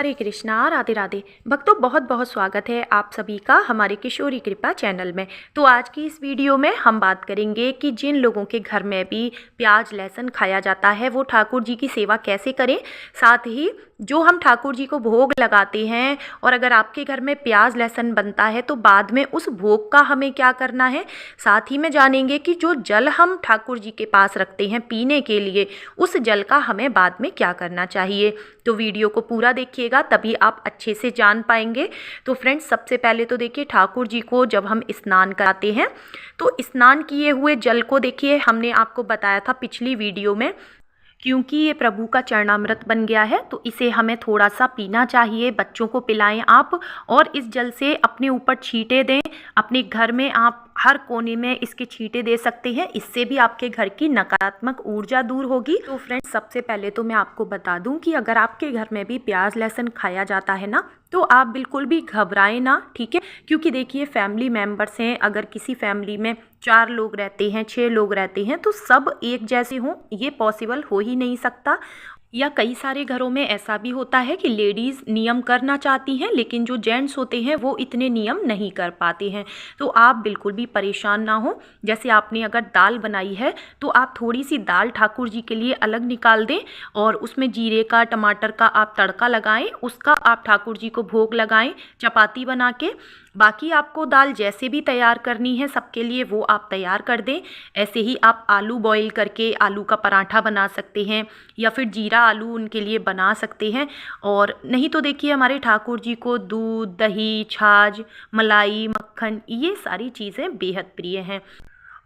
हरे कृष्णा, राधे राधे। भक्तों, बहुत बहुत स्वागत है आप सभी का हमारे किशोरी कृपा चैनल में। तो आज की इस वीडियो में हम बात करेंगे कि जिन लोगों के घर में भी प्याज लहसुन खाया जाता है वो ठाकुर जी की सेवा कैसे करें। साथ ही जो हम ठाकुर जी को भोग लगाते हैं और अगर आपके घर में प्याज लहसुन बनता है तो बाद में उस भोग का हमें क्या करना है। साथ ही में जानेंगे कि जो जल हम ठाकुर जी के पास रखते हैं पीने के लिए, उस जल का हमें बाद में क्या करना चाहिए। तो वीडियो को पूरा देखिएगा, तभी आप अच्छे से जान पाएंगे। तो फ्रेंड्स, सबसे पहले तो देखिए, ठाकुर जी को जब हम स्नान कराते हैं तो स्नान किए हुए जल को देखिए, हमने आपको बताया था पिछली वीडियो में, क्योंकि ये प्रभु का चरणामृत बन गया है तो इसे हमें थोड़ा सा पीना चाहिए। बच्चों को पिलाएं आप, और इस जल से अपने ऊपर छींटे दें। अपने घर में आप हर कोने में इसके छींटे दे सकते हैं, इससे भी आपके घर की नकारात्मक ऊर्जा दूर होगी। तो फ्रेंड्स, सबसे पहले तो मैं आपको बता दूं कि अगर आपके घर में भी प्याज लहसुन खाया जाता है ना, तो आप बिल्कुल भी घबराएं ना, ठीक है। क्योंकि देखिए, फैमिली मेंबर्स हैं, अगर किसी फैमिली में 4 लोग रहते हैं, 6 लोग रहते हैं, तो सब एक जैसे हों ये पॉसिबल हो ही नहीं सकता। या कई सारे घरों में ऐसा भी होता है कि लेडीज़ नियम करना चाहती हैं लेकिन जो जेंट्स होते हैं वो इतने नियम नहीं कर पाते हैं। तो आप बिल्कुल भी परेशान ना हो। जैसे आपने अगर दाल बनाई है तो आप थोड़ी सी दाल ठाकुर जी के लिए अलग निकाल दें और उसमें जीरे का टमाटर का आप तड़का लगाएं, उसका आप ठाकुर जी को भोग लगाएं चपाती बना के। बाकी आपको दाल जैसे भी तैयार करनी है सबके लिए वो आप तैयार कर दें। ऐसे ही आप आलू बॉईल करके आलू का पराठा बना सकते हैं या फिर जीरा आलू उनके लिए बना सकते हैं। और नहीं तो देखिए, हमारे ठाकुर जी को दूध, दही, छाछ, मलाई, मक्खन, ये सारी चीज़ें बेहद प्रिय हैं।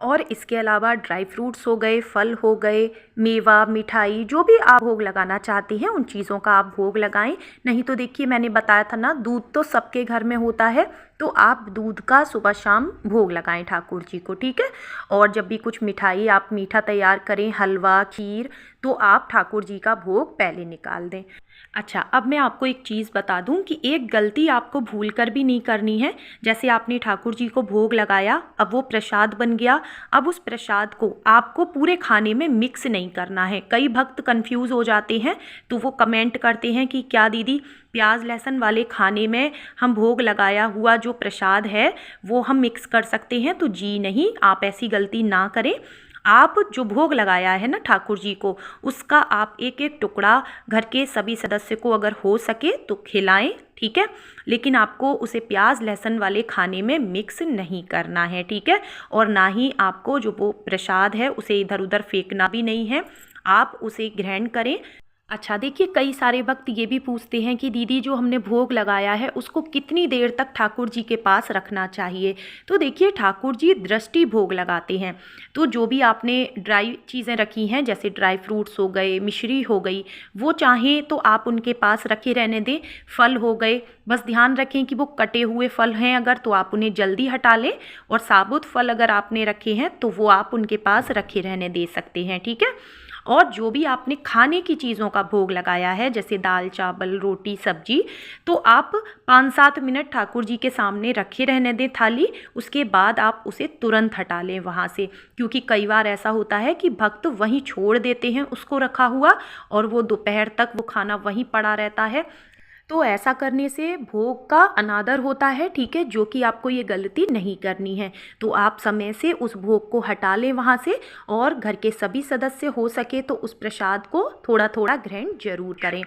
और इसके अलावा ड्राई फ्रूट्स हो गए, फल हो गए, मेवा, मिठाई, जो भी आप भोग लगाना चाहते हैं उन चीज़ों का आप भोग लगाएं। नहीं तो देखिए, मैंने बताया था ना, दूध तो सबके घर में होता है, तो आप दूध का सुबह शाम भोग लगाएं ठाकुर जी को, ठीक है। और जब भी कुछ मिठाई आप मीठा तैयार करें, हलवा, खीर, तो आप ठाकुर जी का भोग पहले निकाल दें। अच्छा, अब मैं आपको एक चीज़ बता दूं कि एक गलती आपको भूल कर भी नहीं करनी है। जैसे आपने ठाकुर जी को भोग लगाया, अब वो प्रसाद बन गया, अब उस प्रसाद को आपको पूरे खाने में मिक्स नहीं करना है। कई भक्त कंफ्यूज हो जाते हैं तो वो कमेंट करते हैं कि क्या दीदी, प्याज लहसुन वाले खाने में हम भोग लगाया हुआ जो प्रसाद है वो हम मिक्स कर सकते हैं। तो जी नहीं, आप ऐसी गलती ना करें। आप जो भोग लगाया है ना ठाकुर जी को, उसका आप एक एक टुकड़ा घर के सभी सदस्य को अगर हो सके तो खिलाएं, ठीक है। लेकिन आपको उसे प्याज लहसुन वाले खाने में मिक्स नहीं करना है, ठीक है। और ना ही आपको जो वो प्रसाद है उसे इधर उधर फेंकना भी नहीं है, आप उसे ग्रहण करें। अच्छा देखिए, कई सारे भक्त ये भी पूछते हैं कि दीदी, जो हमने भोग लगाया है उसको कितनी देर तक ठाकुर जी के पास रखना चाहिए। तो देखिए, ठाकुर जी दृष्टि भोग लगाते हैं, तो जो भी आपने ड्राई चीज़ें रखी हैं जैसे ड्राई फ्रूट्स हो गए, मिश्री हो गई, वो चाहें तो आप उनके पास रखे रहने दें। फल हो गए, बस ध्यान रखें कि वो कटे हुए फल हैं अगर, तो आप उन्हें जल्दी हटा लें। और साबुत फल अगर आपने रखे हैं तो वो आप उनके पास रखे रहने दे सकते हैं, ठीक है। और जो भी आपने खाने की चीज़ों का भोग लगाया है जैसे दाल, चावल, रोटी, सब्जी, तो आप 5-7 मिनट ठाकुर जी के सामने रखे रहने दें थाली। उसके बाद आप उसे तुरंत हटा लें वहाँ से, क्योंकि कई बार ऐसा होता है कि भक्त वहीं छोड़ देते हैं उसको रखा हुआ और वो दोपहर तक वो खाना वहीं पड़ा रहता है। तो ऐसा करने से भोग का अनादर होता है, ठीक है, जो कि आपको ये गलती नहीं करनी है। तो आप समय से उस भोग को हटा लें वहाँ से, और घर के सभी सदस्य हो सके तो उस प्रसाद को थोड़ा थोड़ा ग्रहण जरूर करें।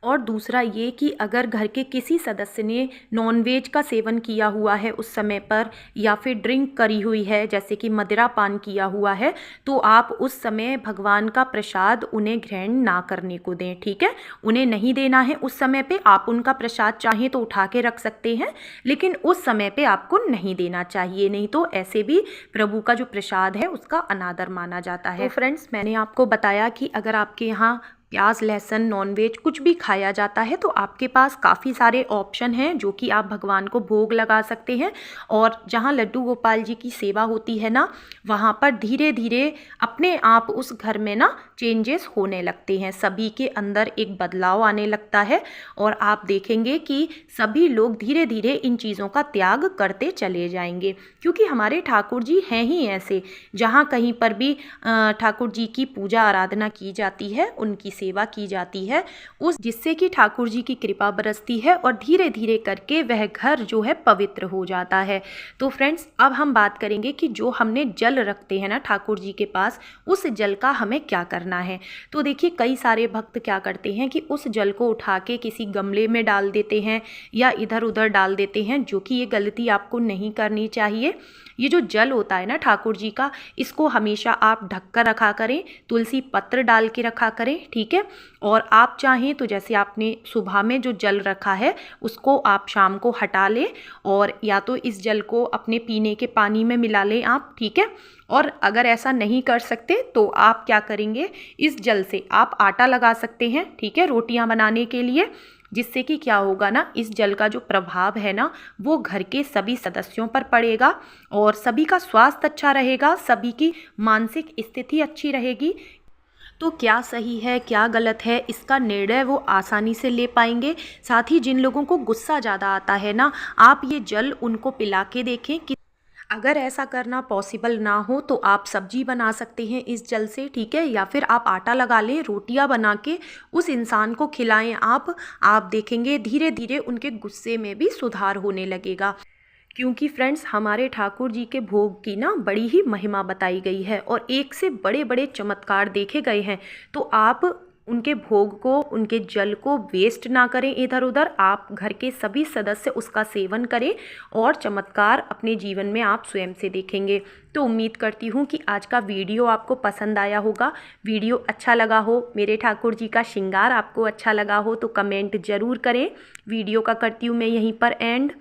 और दूसरा ये कि अगर घर के किसी सदस्य ने नॉनवेज का सेवन किया हुआ है उस समय पर, या फिर ड्रिंक करी हुई है जैसे कि मदिरा पान किया हुआ है, तो आप उस समय भगवान का प्रसाद उन्हें ग्रहण ना करने को दें, ठीक है। उन्हें नहीं देना है उस समय पे। आप उनका प्रसाद चाहें तो उठा के रख सकते हैं, लेकिन उस समय पे आपको नहीं देना चाहिए, नहीं तो ऐसे भी प्रभु का जो प्रसाद है उसका अनादर माना जाता है। तो फ्रेंड्स, मैंने आपको बताया कि अगर आपके यहाँ प्याज लहसुन नॉनवेज कुछ भी खाया जाता है तो आपके पास काफ़ी सारे ऑप्शन हैं जो कि आप भगवान को भोग लगा सकते हैं। और जहाँ लड्डू गोपाल जी की सेवा होती है ना, वहाँ पर धीरे धीरे अपने आप उस घर में ना चेंजेस होने लगते हैं, सभी के अंदर एक बदलाव आने लगता है और आप देखेंगे कि सभी लोग धीरे धीरे इन चीज़ों का त्याग करते चले जाएंगे, क्योंकि हमारे ठाकुर जी हैं ही ऐसे। जहाँ कहीं पर भी ठाकुर जी की पूजा आराधना की जाती है, उनकी सेवा की जाती है, उस जिससे कि ठाकुर जी की कृपा बरसती है और धीरे धीरे करके वह घर जो है पवित्र हो जाता है। तो फ्रेंड्स, अब हम बात करेंगे कि जो हमने जल रखते हैं ना ठाकुर जी के पास, उस जल का हमें क्या करना है। तो देखिए, कई सारे भक्त क्या करते हैं कि उस जल को उठा के किसी गमले में डाल देते हैं या इधर उधर डाल देते हैं, जो कि ये गलती आपको नहीं करनी चाहिए। ये जो जल होता है ना ठाकुर जी का, इसको हमेशा आप ढक कर रखा करें, तुलसी पत्र डाल के रखा करें, ठीक है। और आप चाहें तो जैसे आपने सुबह में जो जल रखा है उसको आप शाम को हटा लें, और या तो इस जल को अपने पीने के पानी में मिला लें आप, ठीक है। और अगर ऐसा नहीं कर सकते तो आप क्या करेंगे, इस जल से आप आटा लगा सकते हैं, ठीक है, रोटियां बनाने के लिए। जिससे कि क्या होगा ना, इस जल का जो प्रभाव है ना वो घर के सभी सदस्यों पर पड़ेगा और सभी का स्वास्थ्य अच्छा रहेगा, सभी की मानसिक स्थिति अच्छी रहेगी। तो क्या सही है क्या गलत है, इसका निर्णय वो आसानी से ले पाएंगे। साथ ही जिन लोगों को गुस्सा ज़्यादा आता है ना, आप ये जल उनको पिला के देखें कि अगर ऐसा करना पॉसिबल ना हो तो आप सब्जी बना सकते हैं इस जल से, ठीक है, या फिर आप आटा लगा लें, रोटियां बना के उस इंसान को खिलाएं आप देखेंगे धीरे धीरे उनके गुस्से में भी सुधार होने लगेगा। क्योंकि फ्रेंड्स, हमारे ठाकुर जी के भोग की ना बड़ी ही महिमा बताई गई है और एक से बड़े बड़े चमत्कार देखे गए हैं। तो आप उनके भोग को, उनके जल को वेस्ट ना करें इधर उधर, आप घर के सभी सदस्य उसका सेवन करें और चमत्कार अपने जीवन में आप स्वयं से देखेंगे। तो उम्मीद करती हूँ कि आज का वीडियो आपको पसंद आया होगा। वीडियो अच्छा लगा हो, मेरे ठाकुर जी का श्रृंगार आपको अच्छा लगा हो तो कमेंट ज़रूर करें। वीडियो का करती हूँ मैं यहीं पर एंड।